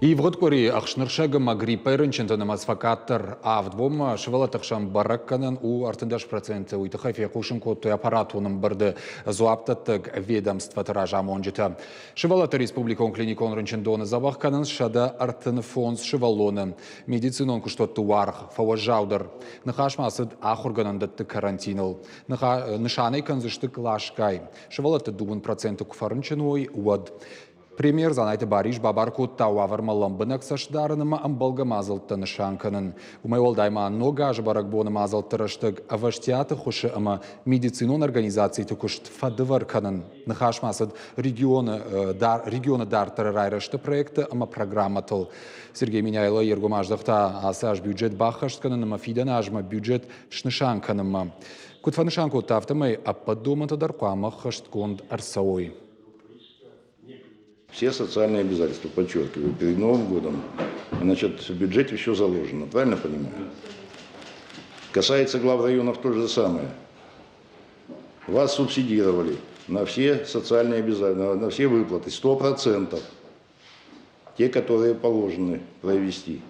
И в Роткори Ахшнершегам Агриппейренчентоном адвокатор Авдвом Шевалатахшам Баракканан у Артендаш процента у Итахафия Кушенко то аппаратуном барды зуаптатык ведомства таража монжита. Шевалата Республикон клиникон Ренчендона Завахканан Шада Артен фонс Шевалоны медицинон куштот варх фаважаудер. Нахашмасыд Ахурганан датты карантинал. Нышанай канзыштык лашкай. Шевалата дубун процента куфарынченой уад. Премьер занайты Бариш Бабарку Тауавар Маламбынак сашдарынымы амбалга мазылтты нышанканын. Умайол дайма нога ажбаракбоны мазылттырыштык аваштияты хушы ама медицинон организацияты кушт фадыварканын. Нахашмасыд регионы дартыры райрышты проекты ама программатыл. Сергей Миняйлы ергумаждықта асаж бюджет бахаштканын ама фидана ажма бюджет шнышанканын. Кутфанышанку тафтымай аппадуматы даркуама хаштконд арсауй. Все социальные обязательства, подчеркиваю, перед Новым годом, значит, в бюджете все заложено, правильно понимаю? Касается глав районов то же самое. Вас субсидировали на все социальные обязательства, на все выплаты, 100%, те, которые положены провести.